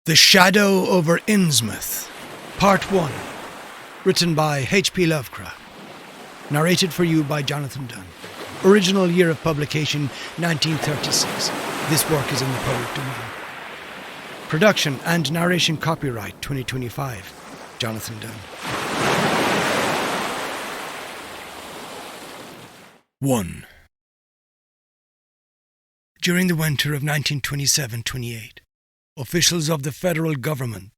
The Shadow Over Innsmouth, Part 1, written by H.P. Lovecraft, narrated for you by Jonathan Dunne. Original year of publication, 1936. This work is in the public domain. Production and narration copyright, 2025, Jonathan Dunne. 1. During the winter of 1927-28, officials of the federal government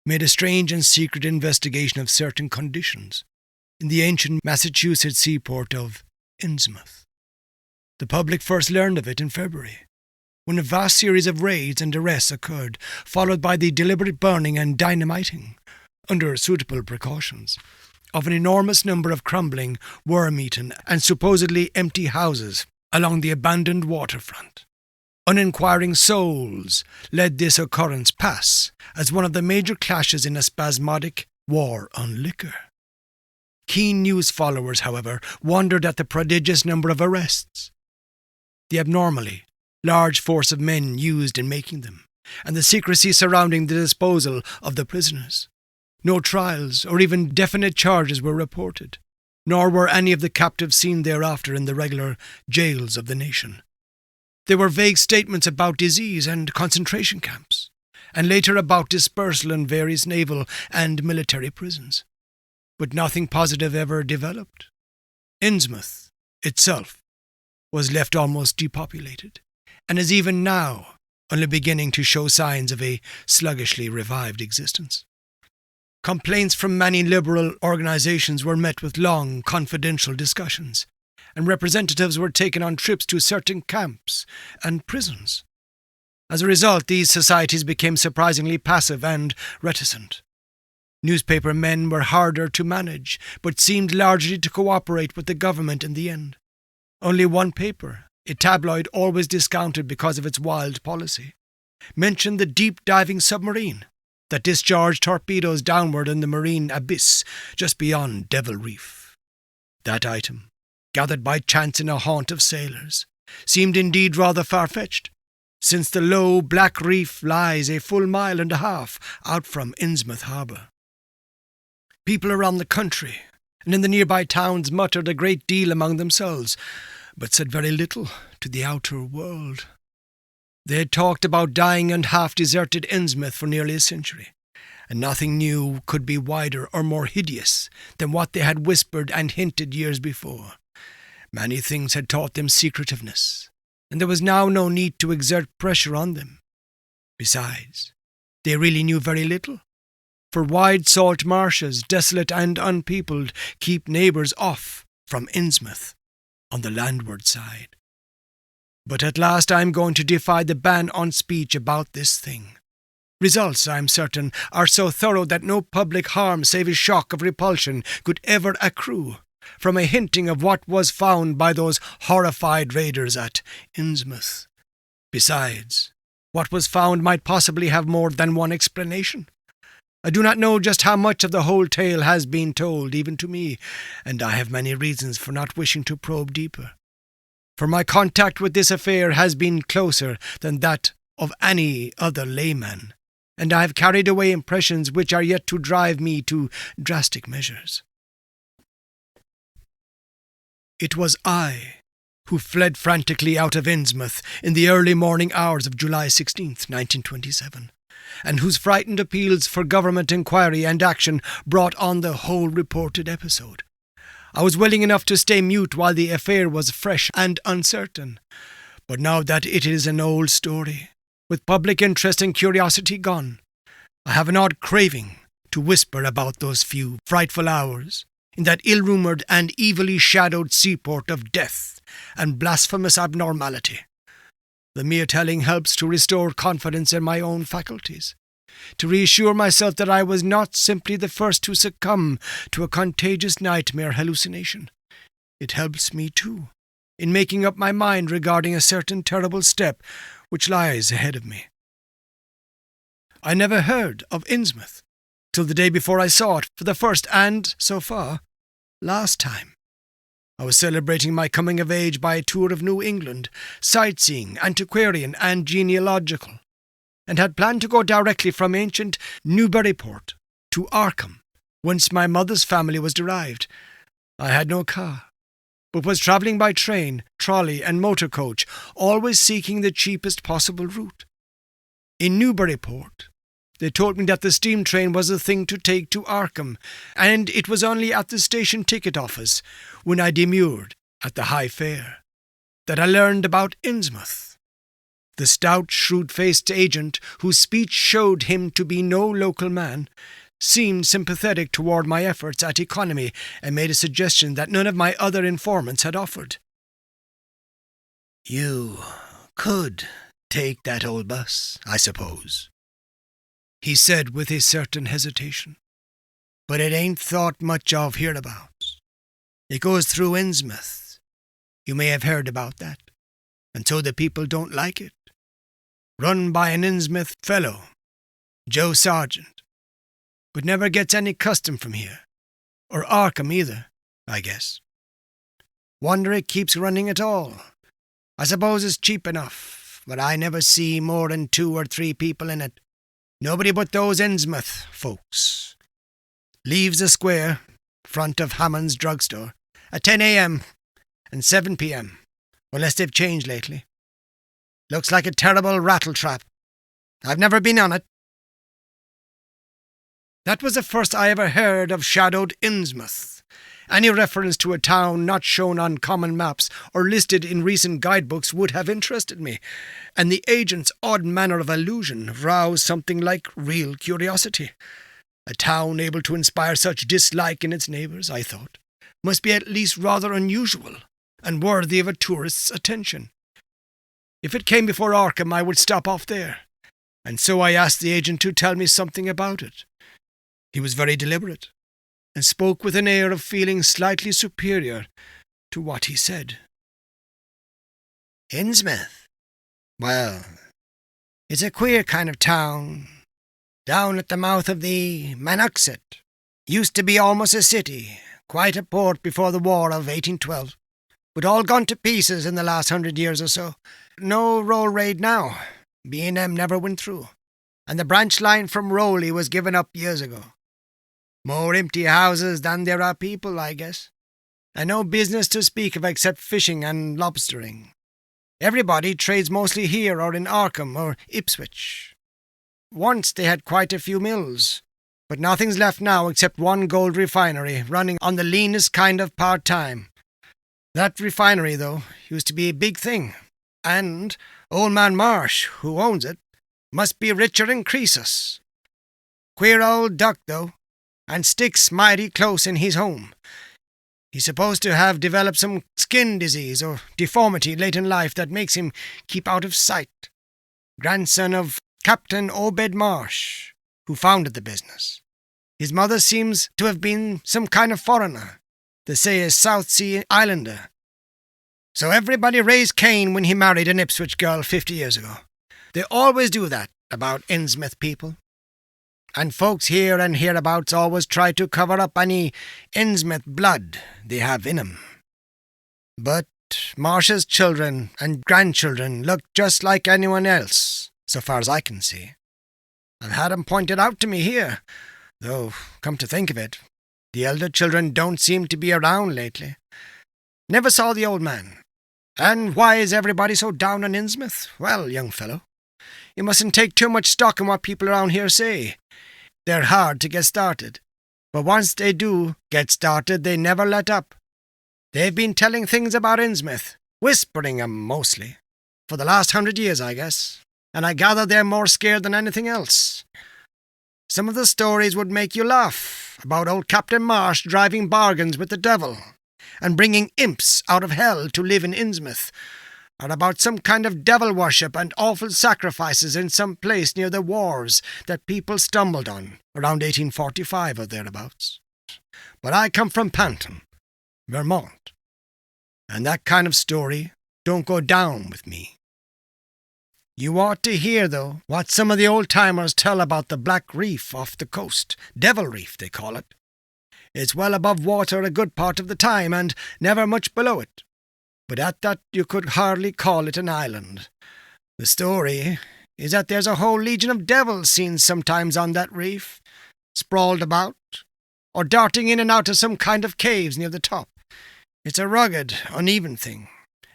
made a strange and secret investigation of certain conditions in the ancient Massachusetts seaport of Innsmouth. The public first learned of it in February, when a vast series of raids and arrests occurred, followed by the deliberate burning and dynamiting, under suitable precautions, of an enormous number of crumbling, worm-eaten, and supposedly empty houses along the abandoned waterfront. Uninquiring souls let this occurrence pass as one of the major clashes in a spasmodic war on liquor. Keen news followers, however, wondered at the prodigious number of arrests, the abnormally large force of men used in making them, and the secrecy surrounding the disposal of the prisoners. No trials or even definite charges were reported, nor were any of the captives seen thereafter in the regular jails of the nation. There were vague statements about disease and concentration camps, and later about dispersal in various naval and military prisons. But nothing positive ever developed. Innsmouth itself was left almost depopulated, and is even now only beginning to show signs of a sluggishly revived existence. Complaints from many liberal organizations were met with long, confidential discussions, and representatives were taken on trips to certain camps and prisons. As a result, these societies became surprisingly passive and reticent. Newspaper men were harder to manage, but seemed largely to cooperate with the government in the end. Only one paper, a tabloid always discounted because of its wild policy, mentioned the deep-diving submarine that discharged torpedoes downward in the marine abyss just beyond Devil Reef. That item, gathered by chance in a haunt of sailors, seemed indeed rather far-fetched, since the low black reef lies a full mile and a half out from Innsmouth harbour. People around the country and in the nearby towns muttered a great deal among themselves, but said very little to the outer world. They had talked about dying and half-deserted Innsmouth for nearly a century, and nothing new could be wider or more hideous than what they had whispered and hinted years before. Many things had taught them secretiveness, and there was now no need to exert pressure on them. Besides, they really knew very little, for wide salt marshes, desolate and unpeopled, keep neighbours off from Innsmouth on the landward side. But at last I am going to defy the ban on speech about this thing. Results, I am certain, are so thorough that no public harm save a shock of repulsion could ever accrue from a hinting of what was found by those horrified raiders at Innsmouth. Besides, what was found might possibly have more than one explanation. I do not know just how much of the whole tale has been told, even to me, and I have many reasons for not wishing to probe deeper. For my contact with this affair has been closer than that of any other layman, and I have carried away impressions which are yet to drive me to drastic measures. It was I who fled frantically out of Innsmouth in the early morning hours of July 16th, 1927, and whose frightened appeals for government inquiry and action brought on the whole reported episode. I was willing enough to stay mute while the affair was fresh and uncertain, but now that it is an old story, with public interest and curiosity gone, I have an odd craving to whisper about those few frightful hours in that ill-rumoured and evilly shadowed seaport of death and blasphemous abnormality. The mere telling helps to restore confidence in my own faculties, to reassure myself that I was not simply the first to succumb to a contagious nightmare hallucination. It helps me, too, in making up my mind regarding a certain terrible step which lies ahead of me. I never heard of Innsmouth till the day before I saw it for the first and, so far, last time. I was celebrating my coming of age by a tour of New England, sightseeing, antiquarian and genealogical, and had planned to go directly from ancient Newburyport to Arkham, whence my mother's family was derived. I had no car, but was travelling by train, trolley, and motor coach, always seeking the cheapest possible route. In Newburyport, they told me that the steam train was the thing to take to Arkham, and it was only at the station ticket office, when I demurred at the high fare, that I learned about Innsmouth. The stout, shrewd-faced agent, whose speech showed him to be no local man, seemed sympathetic toward my efforts at economy and made a suggestion that none of my other informants had offered. "You could take that old bus, I suppose," he said with a certain hesitation. "But it ain't thought much of hereabouts. It goes through Innsmouth. You may have heard about that, and so the people don't like it. Run by an Innsmouth fellow, Joe Sargent, but never gets any custom from here, or Arkham either, I guess. Wonder it keeps running at all. I suppose it's cheap enough, but I never see more than 2 or 3 people in it. Nobody but those Innsmouth folks. Leaves the square, front of Hammond's drugstore, at 10 a.m. and 7 p.m, unless they've changed lately. Looks like a terrible rattletrap. I've never been on it." That was the first I ever heard of shadowed Innsmouth. Any reference to a town not shown on common maps or listed in recent guidebooks would have interested me, and the agent's odd manner of allusion roused something like real curiosity. A town able to inspire such dislike in its neighbours, I thought, must be at least rather unusual and worthy of a tourist's attention. If it came before Arkham, I would stop off there, and so I asked the agent to tell me something about it. He was very deliberate, and spoke with an air of feeling slightly superior to what he said. "Innsmouth? Well, it's a queer kind of town, down at the mouth of the Manaxet. Used to be almost a city, quite a port before the War of 1812, but all gone to pieces in the last 100 years or so. No road now. B&M never went through, and the branch line from Rowley was given up years ago. More empty houses than there are people, I guess, and no business to speak of except fishing and lobstering. Everybody trades mostly here or in Arkham or Ipswich. Once they had quite a few mills, but nothing's left now except one gold refinery running on the leanest kind of part-time. That refinery, though, used to be a big thing, and old man Marsh, who owns it, must be richer than Croesus. Queer old duck, though, and sticks mighty close in his home. He's supposed to have developed some skin disease or deformity late in life that makes him keep out of sight. Grandson of Captain Obed Marsh, who founded the business. His mother seems to have been some kind of foreigner, they say a South Sea Islander. So everybody raised Cain when he married an Ipswich girl 50 years ago. They always do that about Innsmouth people. And folks here and hereabouts always try to cover up any Innsmouth blood they have in 'em. But Marsh's children and grandchildren look just like anyone else, so far as I can see. I've had 'em pointed out to me here, though, come to think of it, the elder children don't seem to be around lately. Never saw the old man. And why is everybody so down on Innsmouth? Well, young fellow, you mustn't take too much stock in what people around here say. They're hard to get started, but once they do get started, they never let up. They've been telling things about Innsmouth, whispering 'em mostly, for the last 100 years, I guess, and I gather they're more scared than anything else. Some of the stories would make you laugh, about old Captain Marsh driving bargains with the devil, and bringing imps out of hell to live in Innsmouth, or about some kind of devil worship and awful sacrifices in some place near the wharves that people stumbled on around 1845 or thereabouts. But I come from Panton, Vermont, and that kind of story don't go down with me. You ought to hear, though, what some of the old-timers tell about the Black Reef off the coast. Devil Reef, they call it. It's well above water a good part of the time, and never much below it. But at that you could hardly call it an island. The story is that there's a whole legion of devils seen sometimes on that reef, sprawled about, or darting in and out of some kind of caves near the top. It's a rugged, uneven thing,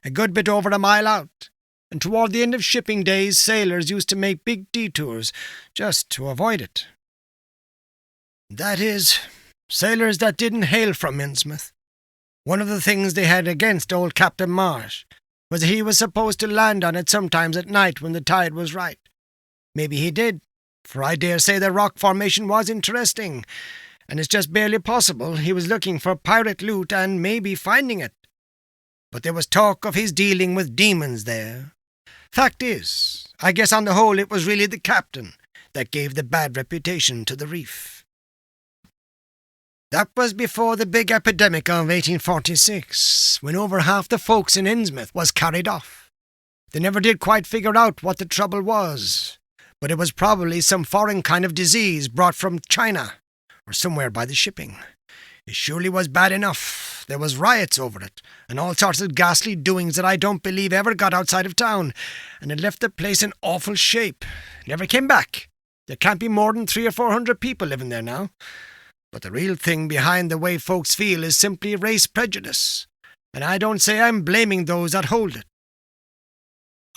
a good bit over a mile out, and toward the end of shipping days sailors used to make big detours just to avoid it. That is, sailors that didn't hail from Innsmouth. One of the things they had against old Captain Marsh was that he was supposed to land on it sometimes at night when the tide was right. Maybe he did, for I dare say the rock formation was interesting, and it's just barely possible he was looking for pirate loot and maybe finding it. But there was talk of his dealing with demons there. Fact is, I guess on the whole it was really the captain that gave the bad reputation to the reef. That was before the big epidemic of 1846, when over half the folks in Innsmouth was carried off. They never did quite figure out what the trouble was, but it was probably some foreign kind of disease brought from China, or somewhere by the shipping. It surely was bad enough. There was riots over it, and all sorts of ghastly doings that I don't believe ever got outside of town, and it left the place in awful shape. Never came back. There can't be more than 300 or 400 people living there now. But the real thing behind the way folks feel is simply race prejudice, and I don't say I'm blaming those that hold it.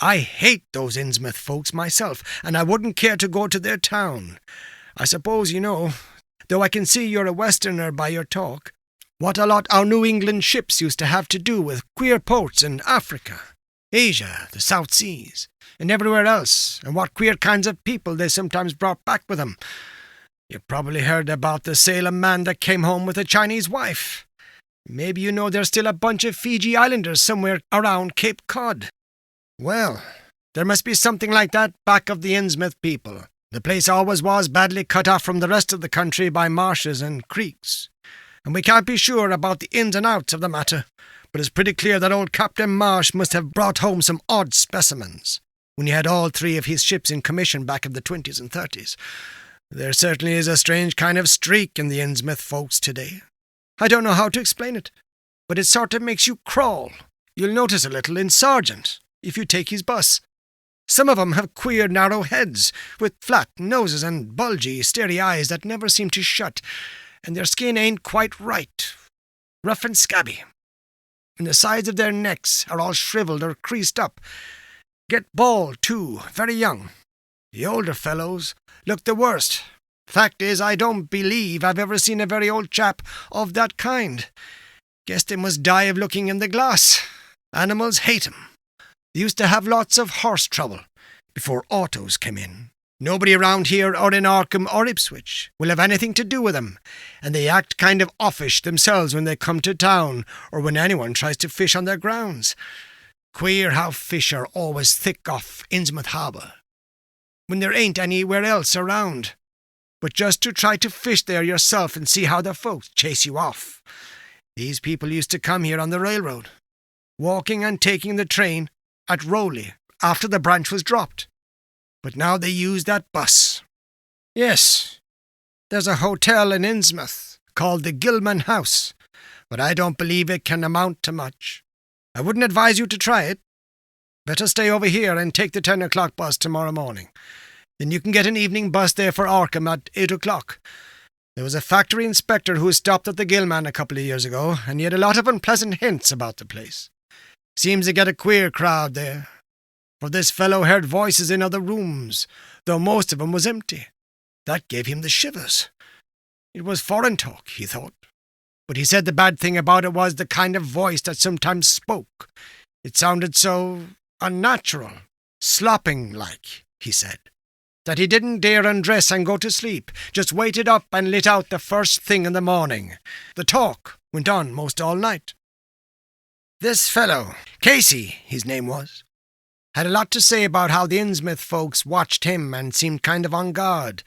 I hate those Innsmouth folks myself, and I wouldn't care to go to their town. I suppose you know, though I can see you're a Westerner by your talk, what a lot our New England ships used to have to do with queer ports in Africa, Asia, the South Seas, and everywhere else, and what queer kinds of people they sometimes brought back with them. You've probably heard about the Salem man that came home with a Chinese wife. Maybe you know there's still a bunch of Fiji Islanders somewhere around Cape Cod. Well, there must be something like that back of the Innsmouth people. The place always was badly cut off from the rest of the country by marshes and creeks, and we can't be sure about the ins and outs of the matter, but it's pretty clear that old Captain Marsh must have brought home some odd specimens when he had all 3 of his ships in commission back in the 20s and 30s. There certainly is a strange kind of streak in the Innsmouth folks today. I don't know how to explain it, but it sort of makes you crawl. You'll notice a little in Sargent, if you take his bus. Some of 'em have queer narrow heads, with flat noses and bulgy, starey eyes that never seem to shut, and their skin ain't quite right, rough and scabby. And the sides of their necks are all shriveled or creased up. Get bald, too, very young. The older fellows look the worst. Fact is, I don't believe I've ever seen a very old chap of that kind. Guess they must die of looking in the glass. Animals hate 'em. They used to have lots of horse trouble before autos came in. Nobody around here or in Arkham or Ipswich will have anything to do with 'em, and they act kind of offish themselves when they come to town or when anyone tries to fish on their grounds. Queer how fish are always thick off Innsmouth Harbour, when there ain't anywhere else around. But just to try to fish there yourself and see how the folks chase you off. These people used to come here on the railroad, walking and taking the train at Rowley after the branch was dropped. But now they use that bus. Yes, there's a hotel in Innsmouth called the Gilman House, but I don't believe it can amount to much. I wouldn't advise you to try it. Better stay over here and take the 10 o'clock bus tomorrow morning. Then you can get an evening bus there for Arkham at 8 o'clock. There was a factory inspector who stopped at the Gilman a couple of years ago, and he had a lot of unpleasant hints about the place. Seems to get a queer crowd there, for this fellow heard voices in other rooms, though most of 'em was empty. That gave him the shivers. It was foreign talk, he thought, but he said the bad thing about it was the kind of voice that sometimes spoke. It sounded so unnatural, slopping-like, he said, that he didn't dare undress and go to sleep, just waited up and lit out the first thing in the morning. The talk went on most all night. This fellow, Casey, his name was, had a lot to say about how the Innsmouth folks watched him and seemed kind of on guard.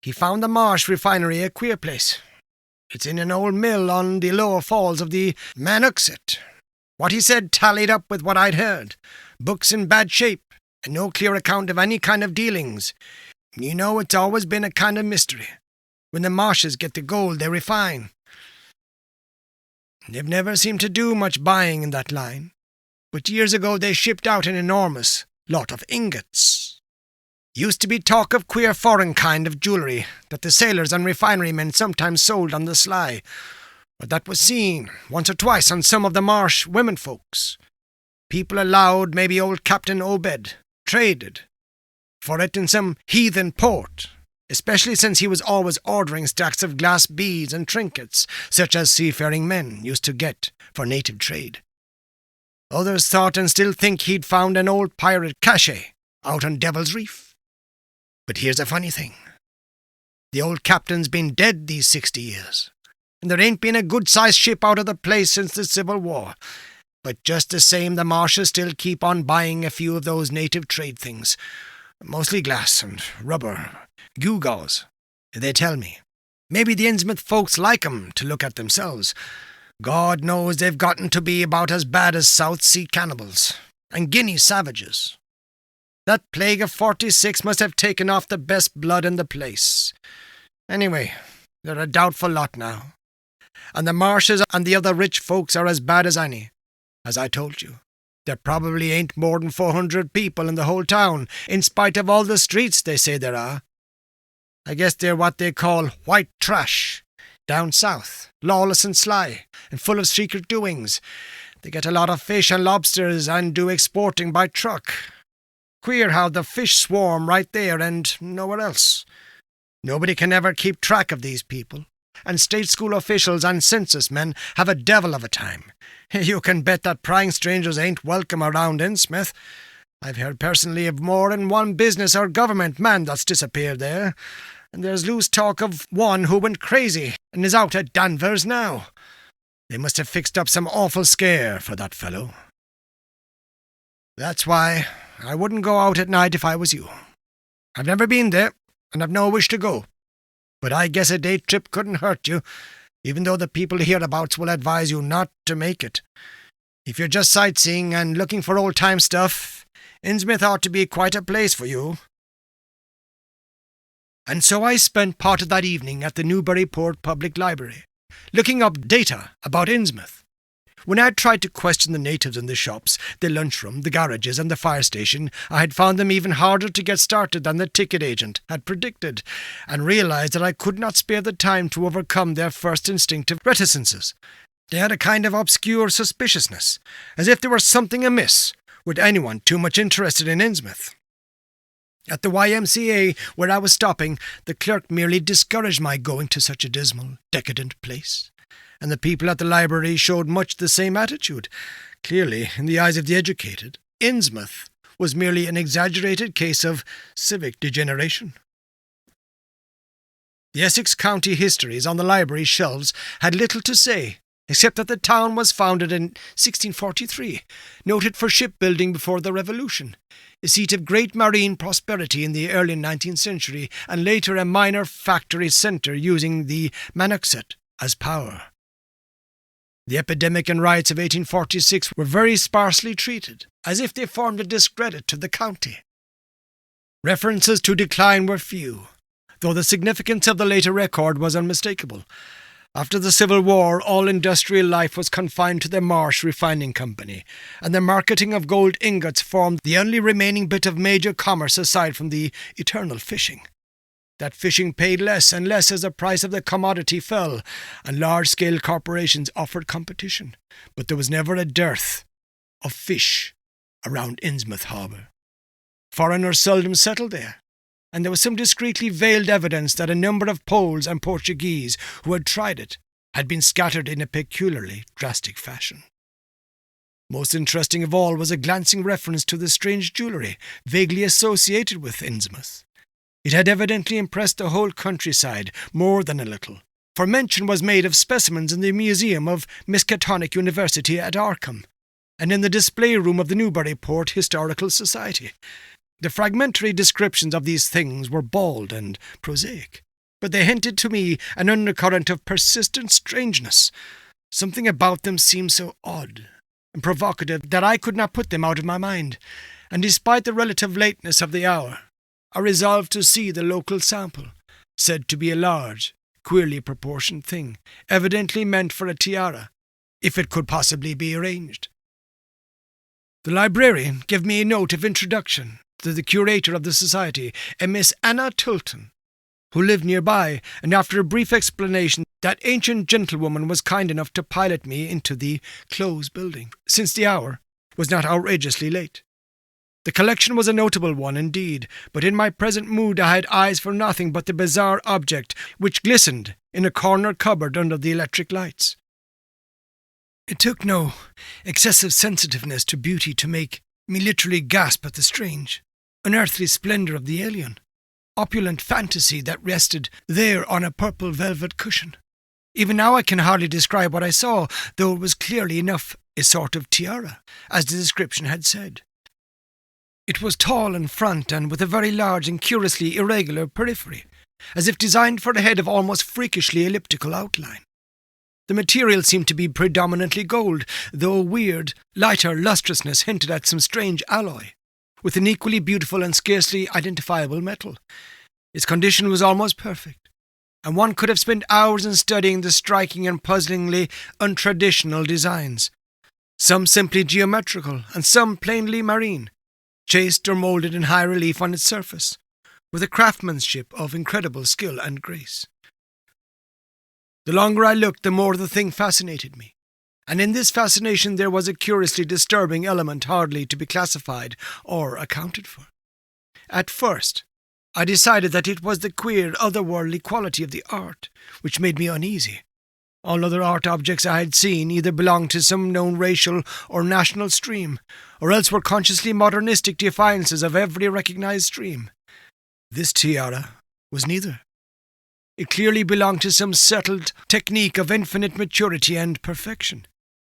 He found the Marsh refinery a queer place. It's in an old mill on the lower falls of the Manuxet. What he said tallied up with what I'd heard. Books in bad shape, and no clear account of any kind of dealings. You know, it's always been a kind of mystery. When the Marshes get the gold they refine. They've never seemed to do much buying in that line, but years ago they shipped out an enormous lot of ingots. Used to be talk of queer foreign kind of jewellery that the sailors and refinery men sometimes sold on the sly, but that was seen once or twice on some of the Marsh women folks. People allowed maybe old Captain Obed traded for it in some heathen port, especially since he was always ordering stacks of glass beads and trinkets, such as seafaring men used to get for native trade. Others thought and still think he'd found an old pirate cache out on Devil's Reef. But here's a funny thing. The old captain's been dead these 60 years, and there ain't been a good-sized ship out of the place since the Civil War. But just the same, the Marshes still keep on buying a few of those native trade things, mostly glass and rubber, gewgaws, they tell me. Maybe the Innsmouth folks like 'em to look at themselves. God knows they've gotten to be about as bad as South Sea cannibals and Guinea savages. That plague of 46 must have taken off the best blood in the place. Anyway, they're a doubtful lot now. And the Marshes and the other rich folks are as bad as any. As I told you, there probably ain't more than 400 people in the whole town, in spite of all the streets they say there are. I guess they're what they call white trash, down south, lawless and sly, and full of secret doings. They get a lot of fish and lobsters and do exporting by truck. Queer how the fish swarm right there and nowhere else. Nobody can ever keep track of these people, and state school officials and census men have a devil of a time. You can bet that prying strangers ain't welcome around Innsmouth. I've heard personally of more than one business or government man that's disappeared there, and there's loose talk of one who went crazy and is out at Danvers now. They must have fixed up some awful scare for that fellow. That's why I wouldn't go out at night if I was you. I've never been there, and I've no wish to go. But I guess a day trip couldn't hurt you, even though the people hereabouts will advise you not to make it. If you're just sightseeing and looking for old-time stuff, Innsmouth ought to be quite a place for you. And so I spent part of that evening at the Newburyport Public Library, looking up data about Innsmouth. When I had tried to question the natives in the shops, the lunchroom, the garages and the fire station, I had found them even harder to get started than the ticket agent had predicted, and realised that I could not spare the time to overcome their first instinctive reticences. They had a kind of obscure suspiciousness, as if there were something amiss with anyone too much interested in Innsmouth. At the YMCA, where I was stopping, the clerk merely discouraged my going to such a dismal, decadent place, and the people at the library showed much the same attitude. Clearly, in the eyes of the educated, Innsmouth was merely an exaggerated case of civic degeneration. The Essex County histories on the library shelves had little to say, except that the town was founded in 1643, noted for shipbuilding before the Revolution, a seat of great marine prosperity in the early 19th century, and later a minor factory centre using the Manaxet as power. The epidemic and riots of 1846 were very sparsely treated, as if they formed a discredit to the county. References to decline were few, though the significance of the later record was unmistakable. After the Civil War, all industrial life was confined to the Marsh Refining Company, and the marketing of gold ingots formed the only remaining bit of major commerce aside from the eternal fishing. That fishing paid less and less as the price of the commodity fell, and large-scale corporations offered competition. But there was never a dearth of fish around Innsmouth harbour. Foreigners seldom settled there, and there was some discreetly veiled evidence that a number of Poles and Portuguese who had tried it had been scattered in a peculiarly drastic fashion. Most interesting of all was a glancing reference to the strange jewellery vaguely associated with Innsmouth. It had evidently impressed the whole countryside more than a little, for mention was made of specimens in the museum of Miskatonic University at Arkham, and in the display room of the Newburyport Historical Society. The fragmentary descriptions of these things were bald and prosaic, but they hinted to me an undercurrent of persistent strangeness. Something about them seemed so odd and provocative that I could not put them out of my mind, and despite the relative lateness of the hour, I resolved to see the local sample, said to be a large, queerly proportioned thing, evidently meant for a tiara, if it could possibly be arranged. The librarian gave me a note of introduction, to the curator of the society, a Miss Anna Tilton, who lived nearby, and after a brief explanation, that ancient gentlewoman was kind enough to pilot me into the closed building, since the hour was not outrageously late. The collection was a notable one indeed, but in my present mood I had eyes for nothing but the bizarre object which glistened in a corner cupboard under the electric lights. It took no excessive sensitiveness to beauty to make me literally gasp at the strange, unearthly splendour of the alien, opulent fantasy that rested there on a purple velvet cushion. Even now I can hardly describe what I saw, though it was clearly enough a sort of tiara, as the description had said. It was tall in front and with a very large and curiously irregular periphery, as if designed for a head of almost freakishly elliptical outline. The material seemed to be predominantly gold, though a weird, lighter lustrousness hinted at some strange alloy, with an equally beautiful and scarcely identifiable metal. Its condition was almost perfect, and one could have spent hours in studying the striking and puzzlingly untraditional designs, some simply geometrical and some plainly marine, chased or moulded in high relief on its surface, with a craftsmanship of incredible skill and grace. The longer I looked, the more the thing fascinated me, and in this fascination there was a curiously disturbing element hardly to be classified or accounted for. At first, I decided that it was the queer, otherworldly quality of the art which made me uneasy. All other art objects I had seen either belonged to some known racial or national stream, or else were consciously modernistic defiances of every recognized stream. This tiara was neither. It clearly belonged to some settled technique of infinite maturity and perfection.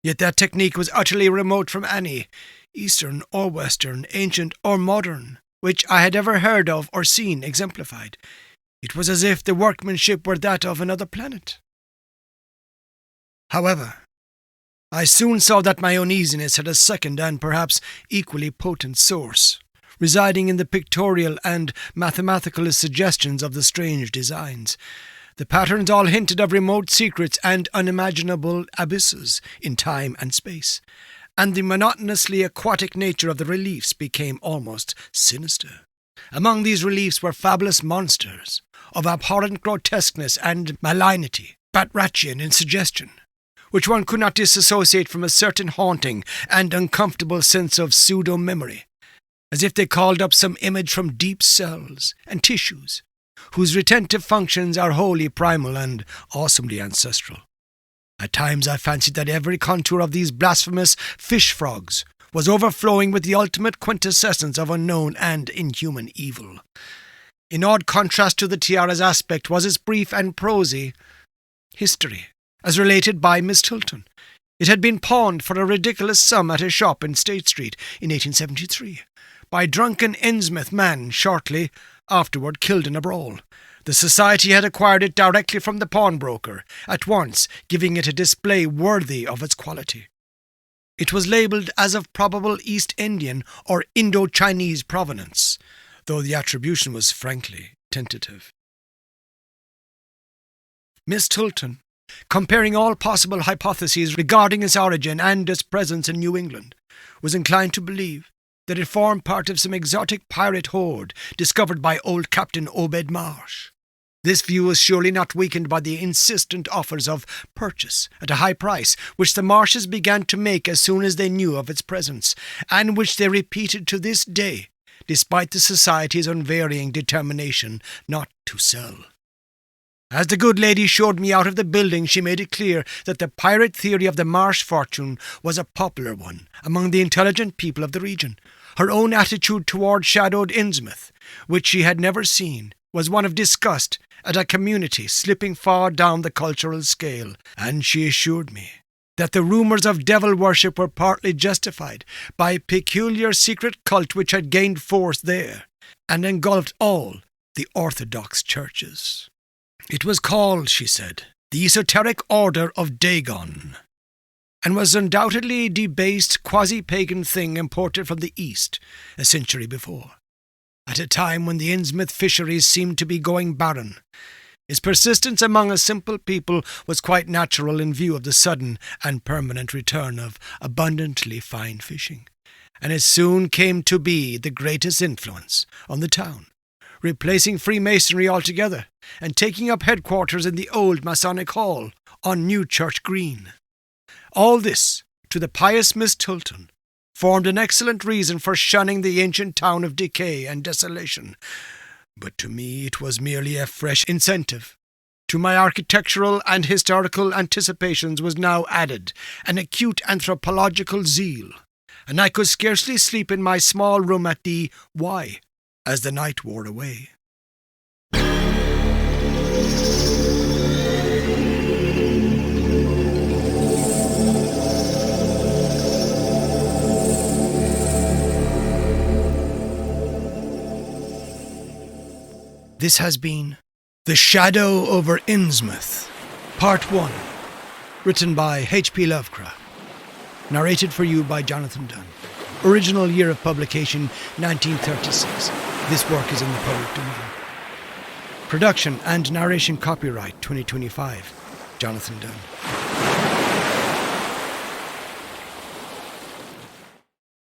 Yet that technique was utterly remote from any, Eastern or Western, ancient or modern, which I had ever heard of or seen exemplified. It was as if the workmanship were that of another planet. However, I soon saw that my uneasiness had a second and perhaps equally potent source, residing in the pictorial and mathematical suggestions of the strange designs. The patterns all hinted of remote secrets and unimaginable abysses in time and space, and the monotonously aquatic nature of the reliefs became almost sinister. Among these reliefs were fabulous monsters, of abhorrent grotesqueness and malignity, Batrachian in suggestion, which one could not disassociate from a certain haunting and uncomfortable sense of pseudo-memory, as if they called up some image from deep cells and tissues, whose retentive functions are wholly primal and awesomely ancestral. At times I fancied that every contour of these blasphemous fish-frogs was overflowing with the ultimate quintessence of unknown and inhuman evil. In odd contrast to the tiara's aspect was its brief and prosy history, as related by Miss Tilton. It had been pawned for a ridiculous sum at a shop in State Street in 1873, by a drunken Innsmouth man shortly afterward killed in a brawl. The society had acquired it directly from the pawnbroker, at once giving it a display worthy of its quality. It was labelled as of probable East Indian or Indo-Chinese provenance, though the attribution was frankly tentative. Miss Tilton, comparing all possible hypotheses regarding its origin and its presence in New England, was inclined to believe that it formed part of some exotic pirate horde discovered by old Captain Obed Marsh. This view was surely not weakened by the insistent offers of purchase at a high price, which the Marshes began to make as soon as they knew of its presence, and which they repeated to this day, despite the Society's unvarying determination not to sell. As the good lady showed me out of the building, she made it clear that the pirate theory of the Marsh fortune was a popular one among the intelligent people of the region. Her own attitude toward Shadow Over Innsmouth, which she had never seen, was one of disgust at a community slipping far down the cultural scale, and she assured me that the rumours of devil worship were partly justified by a peculiar secret cult which had gained force there and engulfed all the orthodox churches. It was called, she said, the Esoteric Order of Dagon, and was undoubtedly a debased, quasi-pagan thing imported from the East a century before, at a time when the Innsmouth fisheries seemed to be going barren. Its persistence among a simple people was quite natural in view of the sudden and permanent return of abundantly fine fishing, and it soon came to be the greatest influence on the town, replacing Freemasonry altogether and taking up headquarters in the old Masonic Hall on New Church Green. All this, to the pious Miss Tilton, formed an excellent reason for shunning the ancient town of decay and desolation, but to me it was merely a fresh incentive. To my architectural and historical anticipations was now added an acute anthropological zeal, and I could scarcely sleep in my small room at the Y as the night wore away. This has been The Shadow Over Innsmouth, Part 1, written by H.P. Lovecraft, narrated for you by Jonathan Dunne. Original year of publication, 1936. This work is in the public domain. Production and narration copyright, 2025, Jonathan Dunne.